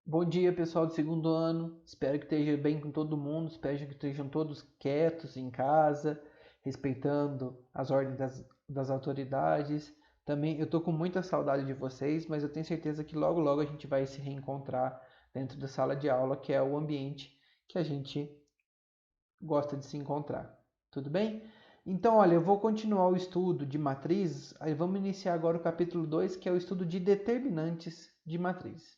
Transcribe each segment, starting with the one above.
Bom dia, pessoal do segundo ano. Espero que esteja bem com todo mundo. Espero que estejam todos quietos em casa, respeitando as ordens das autoridades. Também eu estou com muita saudade de vocês, mas eu tenho certeza que logo logo a gente vai se reencontrar dentro da sala de aula, que é o ambiente que a gente gosta de se encontrar. Tudo bem? Então, olha, eu vou continuar o estudo de matrizes. Aí vamos iniciar agora o capítulo 2, que é o estudo de determinantes de matrizes.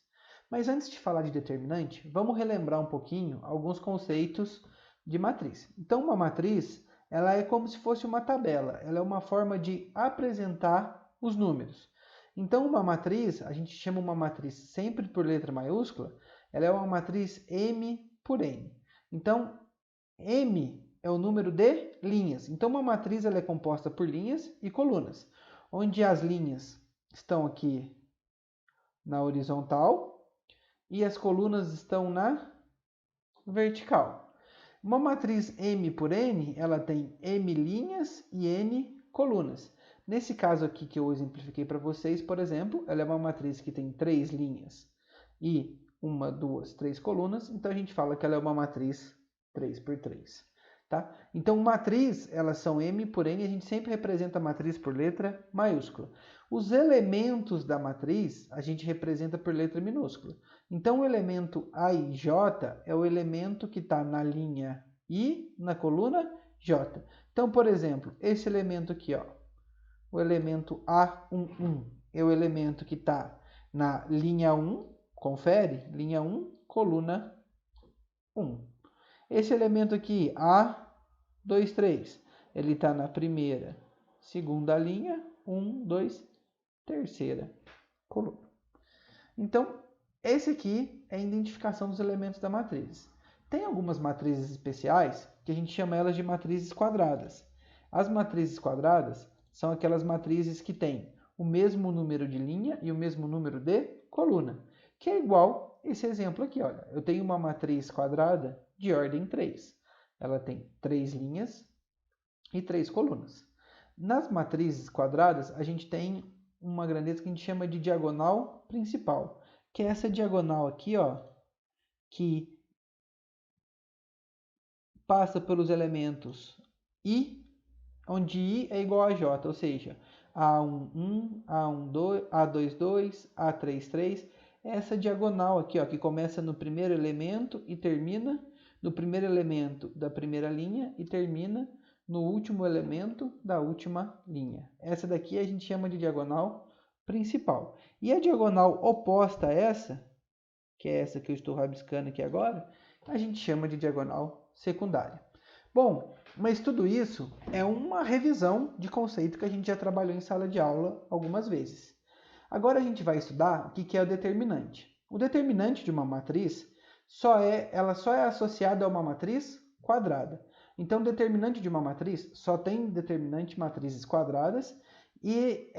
Mas antes de falar de determinante, vamos relembrar um pouquinho alguns conceitos de matriz. Então, uma matriz, ela é como se fosse uma tabela. Ela é uma forma de apresentar os números. Então, uma matriz, a gente chama uma matriz sempre por letra maiúscula, ela é uma matriz M por N. Então, M é o número de linhas. Então, uma matriz ela é composta por linhas e colunas, onde as linhas estão aqui na horizontal e as colunas estão na vertical. Uma matriz M por N, ela tem M linhas e N colunas. Nesse caso aqui que eu exemplifiquei para vocês, por exemplo, ela é uma matriz que tem 3 linhas e 1, 2, 3 colunas, então a gente fala que ela é uma matriz 3 por 3. Tá? Então, matriz, elas são M por N, a gente sempre representa a matriz por letra maiúscula. Os elementos da matriz, a gente representa por letra minúscula. Então, o elemento A e J é o elemento que está na linha I, na coluna J. Então, por exemplo, esse elemento aqui, ó, o elemento A11, é o elemento que está na linha 1, confere, linha 1, coluna 1. Esse elemento aqui, A23, ele está na primeira, segunda linha, 1, 2, terceira coluna. Então, esse aqui é a identificação dos elementos da matriz. Tem algumas matrizes especiais que a gente chama elas de matrizes quadradas. As matrizes quadradas são aquelas matrizes que têm o mesmo número de linha e o mesmo número de coluna, que é igual esse exemplo aqui. Olha, eu tenho uma matriz quadrada de ordem 3. Ela tem 3 linhas e 3 colunas. Nas matrizes quadradas, a gente tem uma grandeza que a gente chama de diagonal principal, que é essa diagonal aqui, ó, que passa pelos elementos I, onde I é igual a J, ou seja, A11, A12, A22, A33, essa diagonal aqui, ó, que começa no primeiro elemento e termina no primeiro elemento da primeira linha e termina no último elemento da última linha. Essa daqui a gente chama de diagonal principal. E a diagonal oposta a essa, que é essa que eu estou rabiscando aqui agora, a gente chama de diagonal secundária. Bom, mas tudo isso é uma revisão de conceito que a gente já trabalhou em sala de aula algumas vezes. Agora a gente vai estudar o que é o determinante. O determinante de uma matriz ela só é associada a uma matriz quadrada. Então, o determinante de uma matriz só tem determinante matrizes quadradas e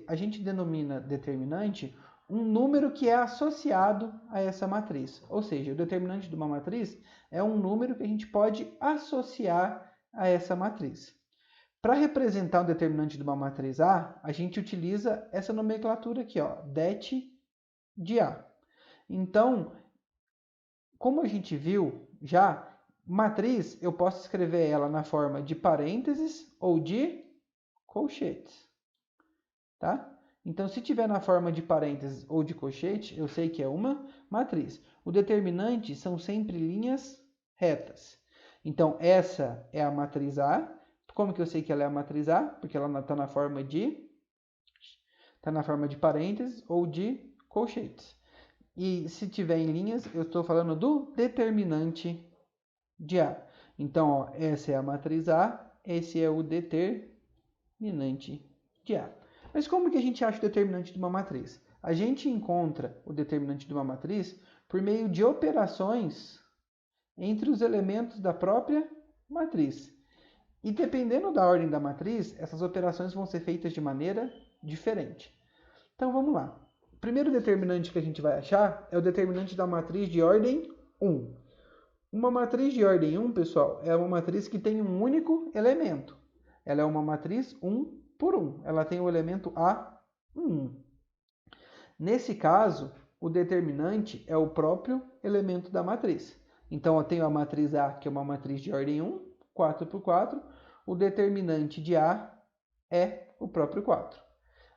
a gente denomina determinante um número que é associado a essa matriz. Ou seja, o determinante de uma matriz é um número que a gente pode associar a essa matriz. Para representar um determinante de uma matriz A, a gente utiliza essa nomenclatura aqui, ó, det de A. Então, como a gente viu já, matriz eu posso escrever ela na forma de parênteses ou de colchetes, tá? Então, se tiver na forma de parênteses ou de colchete, eu sei que é uma matriz. O determinante são sempre linhas retas. Então, essa é a matriz A. Como que eu sei que ela é a matriz A? Porque ela está na forma de parênteses ou de colchetes. E se tiver em linhas, eu estou falando do determinante de A. Então, ó, essa é a matriz A, esse é o determinante de A. Mas como que a gente acha o determinante de uma matriz? A gente encontra o determinante de uma matriz por meio de operações entre os elementos da própria matriz. E dependendo da ordem da matriz, essas operações vão ser feitas de maneira diferente. Então vamos lá. O primeiro determinante que a gente vai achar é o determinante da matriz de ordem 1. Uma matriz de ordem 1, pessoal, é uma matriz que tem um único elemento. Ela é uma matriz 1 por 1. Ela tem o elemento A1. Nesse caso, o determinante é o próprio elemento da matriz. Então, eu tenho a matriz A, que é uma matriz de ordem 1, 4 por 4. O determinante de A é o próprio 4.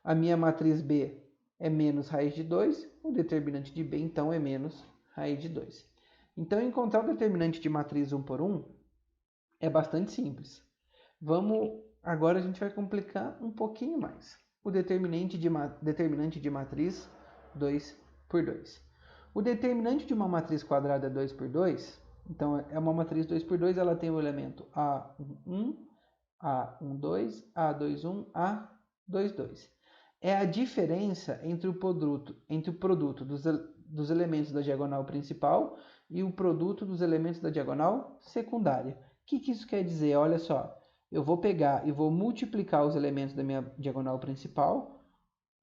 A minha matriz B é menos raiz de 2. O determinante de B, então, é menos raiz de 2. Então, encontrar o determinante de matriz 1 por 1 é bastante simples. Agora a gente vai complicar um pouquinho mais. O determinante de matriz 2 por 2. O determinante de uma matriz quadrada 2 por 2, então é uma matriz 2 por 2, ela tem o elemento A11, A12, A21, A22. É a diferença entre o produto dos elementos da diagonal principal e o produto dos elementos da diagonal secundária. O que isso quer dizer? Olha só, eu vou pegar e vou multiplicar os elementos da minha diagonal principal,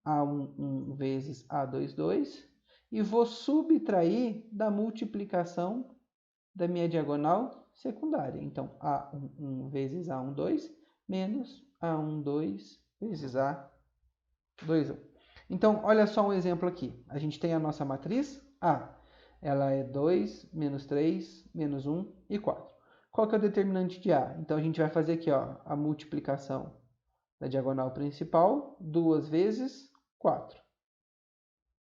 A11 vezes A22, e vou subtrair da multiplicação da minha diagonal secundária. Então, A11 vezes A12 menos A12 vezes A21. Então, olha só um exemplo aqui. A gente tem a nossa matriz A. Ela é 2, menos 3, menos 1 e 4. Qual que é o determinante de A? Então, a gente vai fazer aqui a multiplicação da diagonal principal, 2 vezes 4,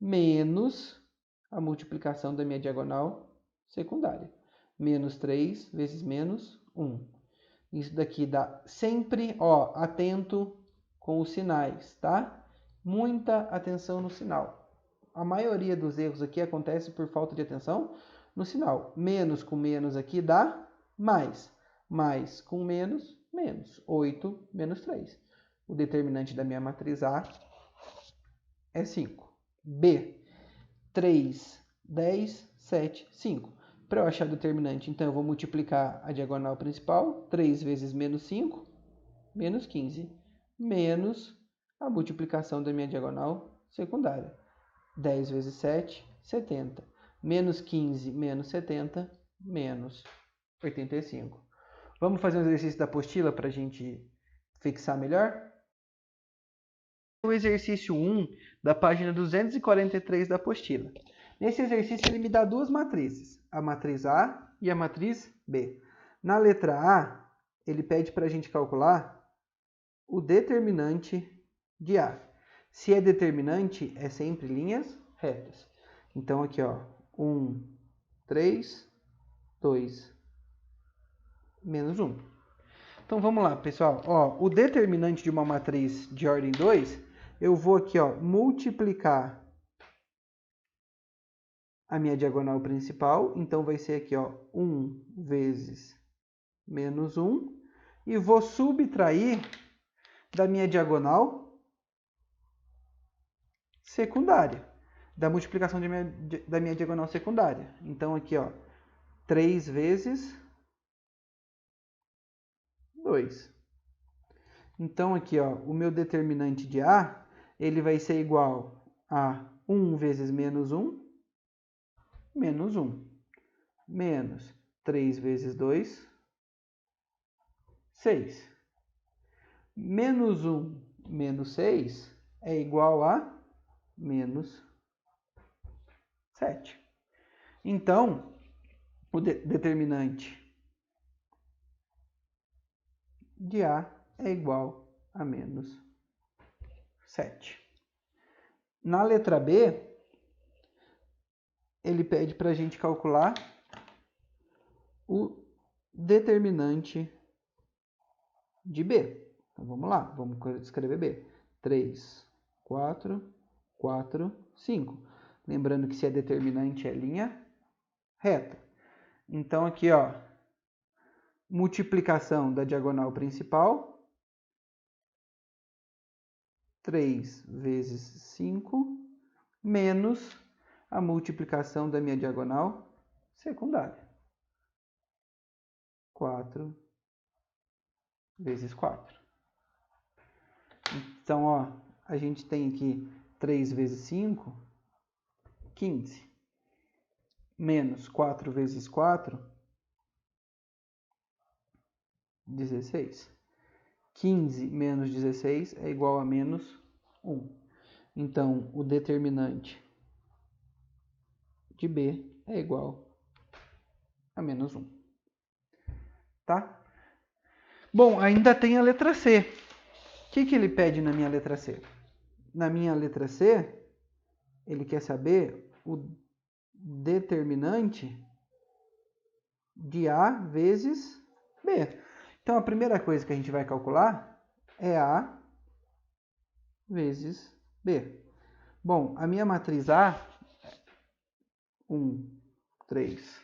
menos a multiplicação da minha diagonal secundária. Menos 3 vezes menos 1. Isso daqui dá sempre, atento com os sinais, tá? Muita atenção no sinal. A maioria dos erros aqui acontece por falta de atenção no sinal. Menos com menos aqui dá mais. Mais com menos, menos. 8 menos 3. O determinante da minha matriz A é 5. B, 3, 10, 7, 5. Para eu achar o determinante, então eu vou multiplicar a diagonal principal. 3 vezes menos 5, menos 15. Menos a multiplicação da minha diagonal secundária. 10 vezes 7, 70. Menos 15 menos 70, menos 85. Vamos fazer um exercício da apostila para a gente fixar melhor? O exercício 1 da página 243 da apostila. Nesse exercício ele me dá duas matrizes, a matriz A e a matriz B. Na letra A, ele pede para a gente calcular o determinante de A. Se é determinante, é sempre linhas retas. Então aqui, 1, 3, 2, menos 1. Então vamos lá, pessoal. O determinante de uma matriz de ordem 2, eu vou aqui multiplicar a minha diagonal principal. Então vai ser aqui 1 vezes menos 1. E vou subtrair da minha diagonal secundária. Da multiplicação da minha diagonal secundária. Então aqui 3 vezes 2. Então aqui o meu determinante de A, ele vai ser igual a 1 vezes menos 1, menos 1, menos 3 vezes 2, 6. Menos 1 menos 6 é igual a menos 7. Então, o determinante de A é igual a menos 7. Na letra B, ele pede para a gente calcular o determinante de B. Então, vamos lá, vamos escrever B. 3, 4, 4, 5. Lembrando que se é determinante é linha reta. Então, aqui, multiplicação da diagonal principal. 3 vezes 5, menos a multiplicação da minha diagonal secundária. 4 vezes 4. Então, a gente tem aqui 3 vezes 5, 15. Menos 4 vezes 4, 16. 15 menos 16 é igual a menos 1. Então, o determinante de B é igual a menos 1. Tá? Bom, ainda tem a letra C. O que ele pede na minha letra C? Na minha letra C, ele quer saber o determinante de A vezes B. Então, a primeira coisa que a gente vai calcular é A vezes B. Bom, a minha matriz A, 1, 3,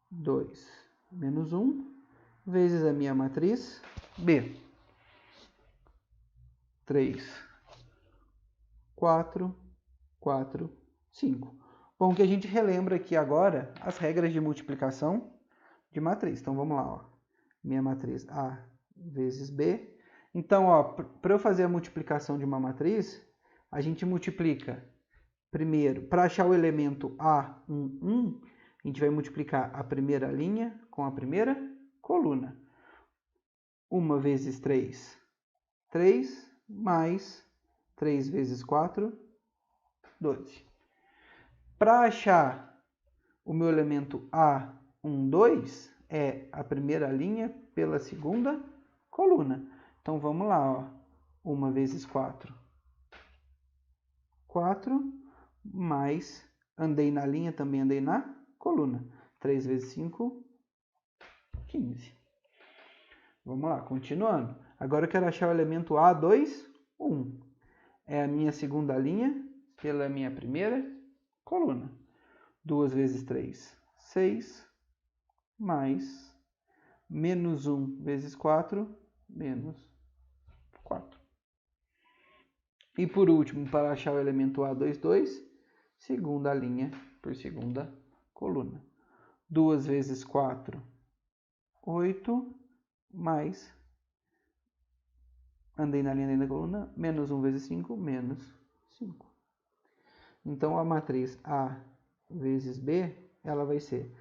2, menos 1, vezes a minha matriz B, 3, 4, 4, 5. Bom, que a gente relembra aqui agora as regras de multiplicação de matriz. Então, vamos lá, ó. Minha matriz A vezes B. Então, ó, para eu fazer a multiplicação de uma matriz, a gente multiplica primeiro, para achar o elemento A11, a gente vai multiplicar a primeira linha com a primeira coluna. 1 vezes 3, 3, mais 3 vezes 4, 12. Para achar o meu elemento A12, é a primeira linha pela segunda coluna. Então, vamos lá, ó. 1 vezes 4, 4, mais, andei na linha, também andei na coluna. 3 vezes 5, 15. Vamos lá, continuando. Agora eu quero achar o elemento A2, 1. É a minha segunda linha pela minha primeira coluna. 2 vezes 3, 6, mais menos 1 vezes 4, menos 4. E por último, para achar o elemento A22, segunda linha por segunda coluna. 2 vezes 4, 8, mais, andei na linha da coluna, menos 1 vezes 5, menos 5. Então, a matriz A vezes B, ela vai ser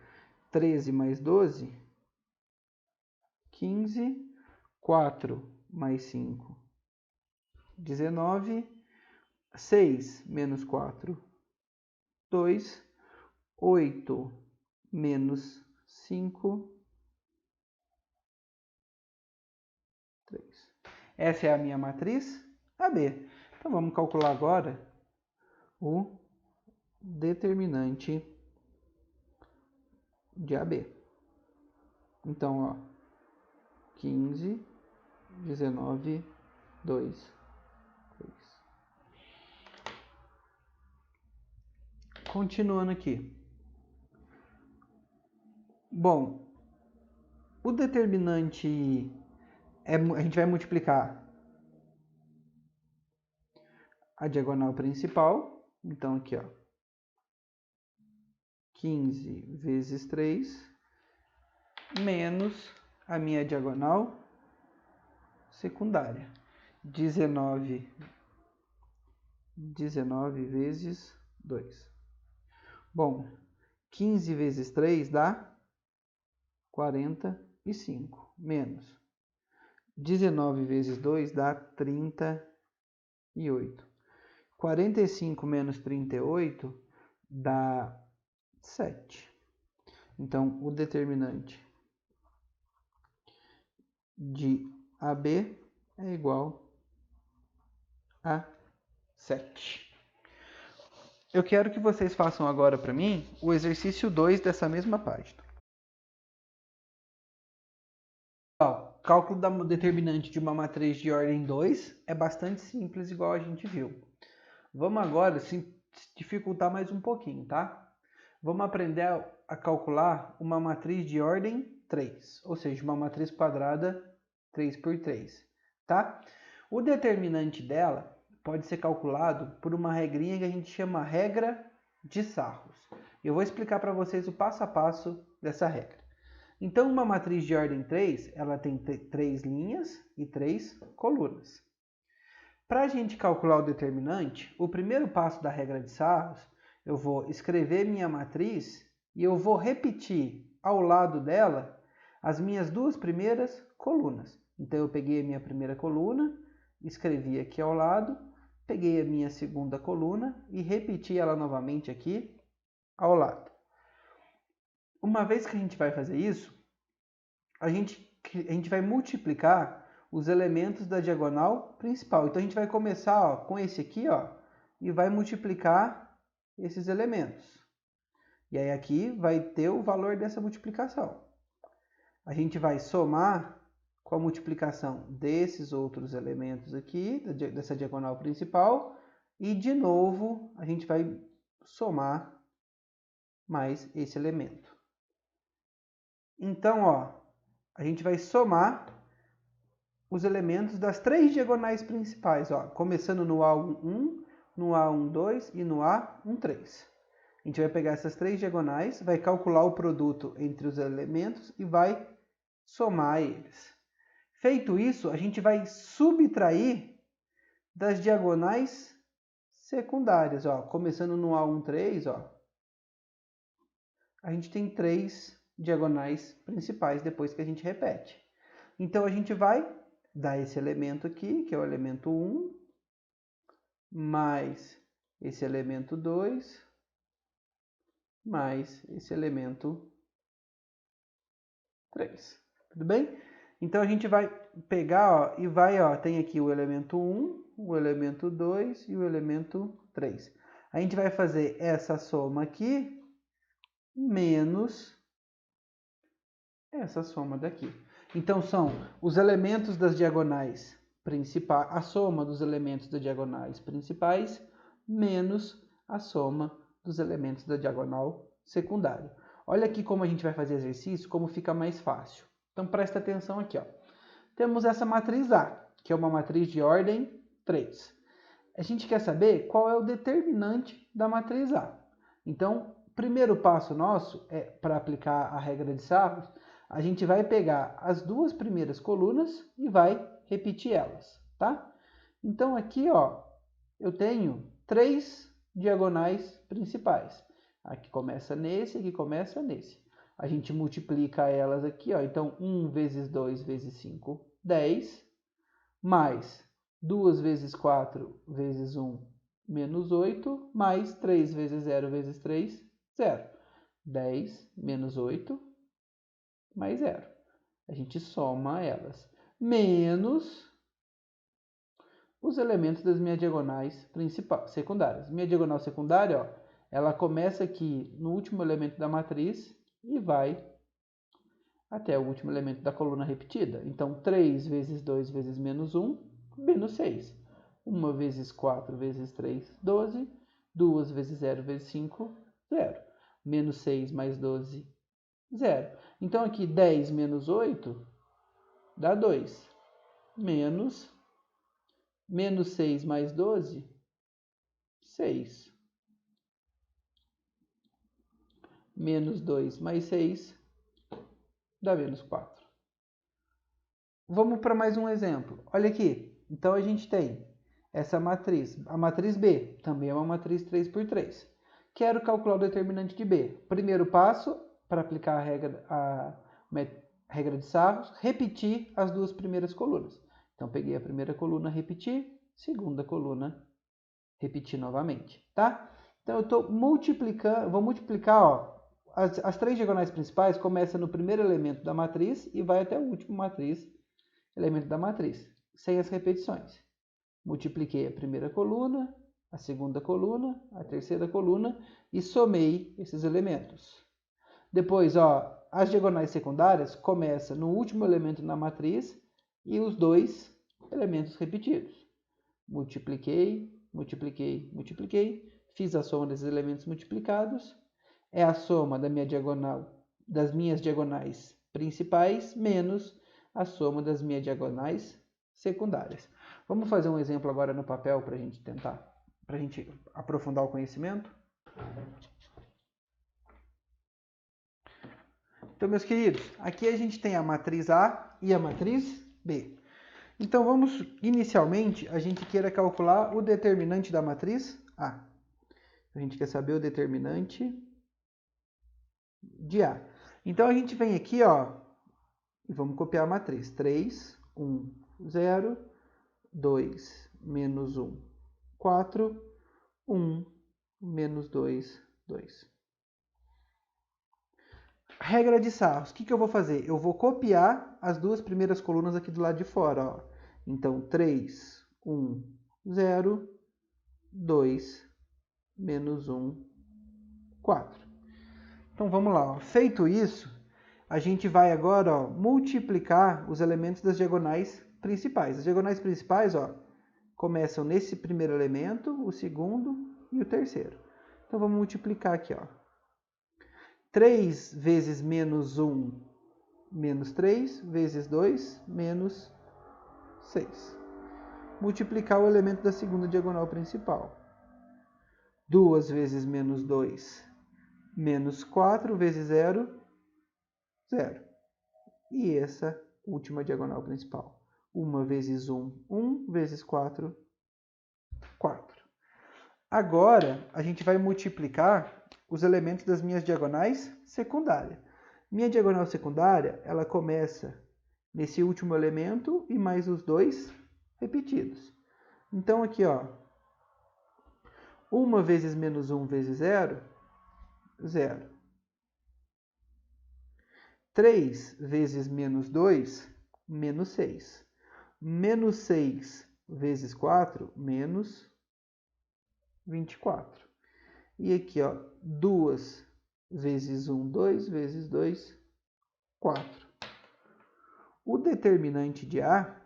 13 mais 12, 15, 4 mais 5, 19, 6 menos 4, 2, 8 menos 5, 3. Essa é a minha matriz AB. Então, vamos calcular agora o determinante de AB. Então, ó, 15, 19, 2, 3. Continuando aqui. Bom, o determinante, a gente vai multiplicar a diagonal principal. Então, aqui, ó, 15 vezes 3, menos a minha diagonal secundária. 19 vezes 2. Bom, 15 vezes 3 dá 45, menos 19 vezes 2 dá 38. 45 menos 38 dá 7. Então, o determinante de AB é igual a 7. Eu quero que vocês façam agora para mim o exercício 2 dessa mesma página. O cálculo da determinante de uma matriz de ordem 2 é bastante simples, igual a gente viu. Vamos agora dificultar mais um pouquinho, tá? Vamos aprender a calcular uma matriz de ordem 3, ou seja, uma matriz quadrada 3 por 3, tá? O determinante dela pode ser calculado por uma regrinha que a gente chama regra de Sarros. Eu vou explicar para vocês o passo a passo dessa regra. Então, uma matriz de ordem 3, ela tem 3 linhas e 3 colunas. Para a gente calcular o determinante, o primeiro passo da regra de Sarros, eu vou escrever minha matriz e eu vou repetir ao lado dela as minhas duas primeiras colunas. Então, eu peguei a minha primeira coluna, escrevi aqui ao lado, peguei a minha segunda coluna e repeti ela novamente aqui ao lado. Uma vez que a gente vai fazer isso, a gente vai multiplicar os elementos da diagonal principal. Então, a gente vai começar ó, com esse aqui ó, e vai multiplicar esses elementos. E aí aqui vai ter o valor dessa multiplicação. A gente vai somar com a multiplicação desses outros elementos aqui, dessa diagonal principal, e de novo a gente vai somar mais esse elemento. Então, ó, a gente vai somar os elementos das três diagonais principais, ó, começando no A11, no A12 e no A13. A gente vai pegar essas três diagonais, vai calcular o produto entre os elementos e vai somar eles. Feito isso, a gente vai subtrair das diagonais secundárias, ó, começando no A13, ó, a gente tem três diagonais principais depois que a gente repete. Então, a gente vai dar esse elemento aqui, que é o elemento 1, mais esse elemento 2, mais esse elemento 3. Tudo bem? Então, a gente vai pegar ó, e vai, ó, tem aqui o elemento 1, o elemento 2 e o elemento 3. A gente vai fazer essa soma aqui menos essa soma daqui. Então, são os elementos das diagonais principais, a soma dos elementos das diagonais principais, menos a soma dos elementos da diagonal secundária. Olha aqui como a gente vai fazer exercício, como fica mais fácil. Então, presta atenção aqui, ó. Temos essa matriz A, que é uma matriz de ordem 3. A gente quer saber qual é o determinante da matriz A. Então, o primeiro passo nosso é para aplicar a regra de Sarros, a gente vai pegar as duas primeiras colunas e vai repetir elas, tá? Então, aqui, ó, eu tenho três diagonais principais. Aqui começa nesse, aqui começa nesse. A gente multiplica elas aqui, ó. Então, 1 vezes 2 vezes 5, 10, mais 2 vezes 4 vezes 1, menos 8, mais 3 vezes 0 vezes 3, 0. 10 menos 8, mais 0. A gente soma elas. Menos os elementos das minhas diagonais principais, secundárias. Minha diagonal secundária, ó, ela começa aqui no último elemento da matriz e vai até o último elemento da coluna repetida. Então, 3 vezes 2 vezes menos 1, menos 6. 1 vezes 4 vezes 3, 12. 2 vezes 0 vezes 5, 0. Menos 6 mais 12, 0. Então, aqui 10 menos 8 dá 2. Menos 6 mais 12, 6. Menos 2 mais 6 dá menos 4. Vamos para mais um exemplo. Olha aqui. Então, a gente tem essa matriz. A matriz B também é uma matriz 3 por 3. Quero calcular o determinante de B. Primeiro passo, para aplicar a regra de Sarros, repetir as duas primeiras colunas. Então, peguei a primeira coluna, repeti. Segunda coluna, repetir novamente, tá? Então, eu estou multiplicando, vou multiplicar, ó, as três diagonais principais começam no primeiro elemento da matriz e vai até o último elemento da matriz, sem as repetições. Multipliquei a primeira coluna, a segunda coluna, a terceira coluna e somei esses elementos. Depois, ó, as diagonais secundárias começam no último elemento da matriz e os dois elementos repetidos. Multipliquei, multipliquei, multipliquei, fiz a soma desses elementos multiplicados, é a soma da minha diagonal, das minhas diagonais principais, menos a soma das minhas diagonais secundárias. Vamos fazer um exemplo agora no papel para a gente tentar, para a gente aprofundar o conhecimento? Então, meus queridos, aqui a gente tem a matriz A e a matriz B. Então, vamos, inicialmente, a gente queira calcular o determinante da matriz A. A gente quer saber o determinante de A. Então, a gente vem aqui, ó, e vamos copiar a matriz. 3, 1, 0, 2, menos 1, 4, 1, menos 2, 2. Regra de Sarros. O que eu vou fazer? Eu vou copiar as duas primeiras colunas aqui do lado de fora. Ó. Então, 3, 1, 0, 2, menos 1, 4. Então, vamos lá. Ó. Feito isso, a gente vai agora multiplicar os elementos das diagonais principais. As diagonais principais começam nesse primeiro elemento, o segundo e o terceiro. Então, vamos multiplicar aqui. 3 vezes menos 1, menos 3, vezes 2, menos 6. Multiplicar o elemento da segunda diagonal principal. 2 vezes menos 2, menos 4, vezes 0, 0. E essa última diagonal principal. 1 vezes 1, 1, vezes 4, 4. Agora, a gente vai multiplicar os elementos das minhas diagonais secundárias. Minha diagonal secundária, ela começa nesse último elemento e mais os dois repetidos. Então, aqui, 1 vezes menos 1 vezes 0, 0. 3 vezes menos 2, menos 6. Menos 6 vezes 4, menos 24. E aqui, 2 vezes 1, 2, vezes 2, 4. O determinante de A,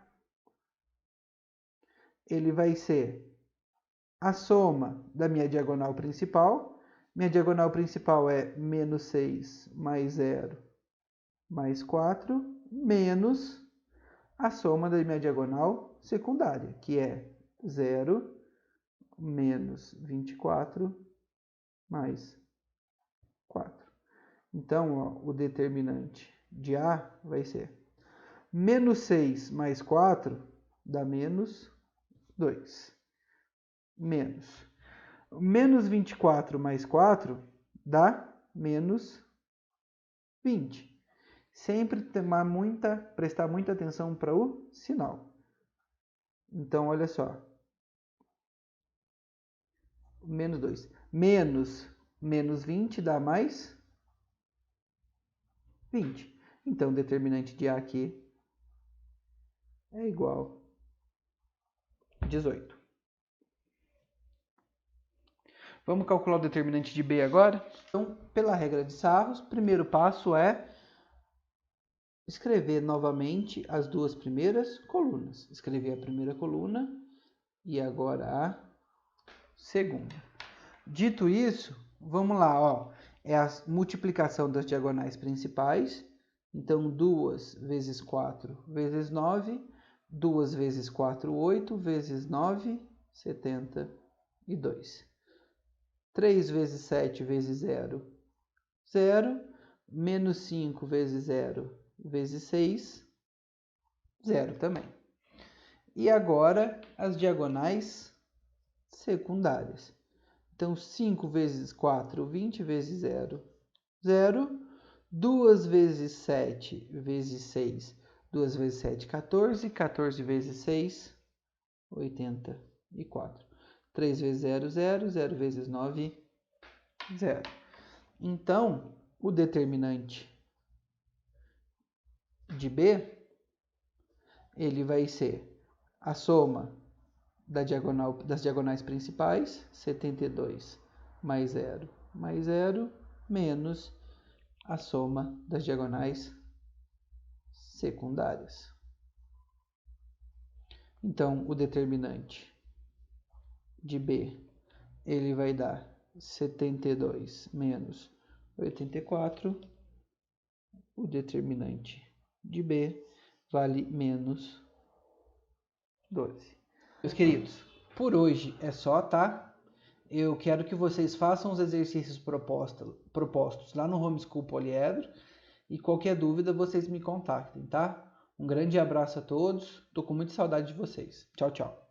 ele vai ser a soma da minha diagonal principal. Minha diagonal principal é menos 6 mais 0 mais 4, menos a soma da minha diagonal secundária, que é 0 menos 24 mais 4. Então, o determinante de A vai ser menos 6 mais 4 dá menos 2. Menos 24 mais 4 dá menos 20. Sempre prestar muita atenção para o sinal. Então, olha só. Menos 2. Menos 20 dá mais 20. Então, o determinante de A aqui é igual a 18. Vamos calcular o determinante de B agora? Então, pela regra de Sarros, o primeiro passo é escrever novamente as duas primeiras colunas. Escrever a primeira coluna e agora a segunda. Dito isso, vamos lá, é a multiplicação das diagonais principais. Então, 2 vezes 4 vezes 9, 2 vezes 4, 8, vezes 9, 72. 3 vezes 7 vezes 0, 0. Menos 5 vezes 0, vezes 6, 0 também. E agora, as diagonais secundárias. Então, 5 vezes 4, 20, vezes 0, 0. 2 vezes 7, vezes 6, 2 vezes 7, 14. 14 vezes 6, 84. 3 vezes 0, 0. 0 vezes 9, 0. Então, o determinante de B, ele vai ser a soma das diagonais principais, 72 mais 0, menos a soma das diagonais secundárias. Então, o determinante de B, ele vai dar 72 menos 84. O determinante de B vale menos 12. Meus queridos, por hoje é só, tá? Eu quero que vocês façam os exercícios propostos lá no Homeschool Poliedro e qualquer dúvida vocês me contactem, tá? Um grande abraço a todos, tô com muita saudade de vocês. Tchau, tchau.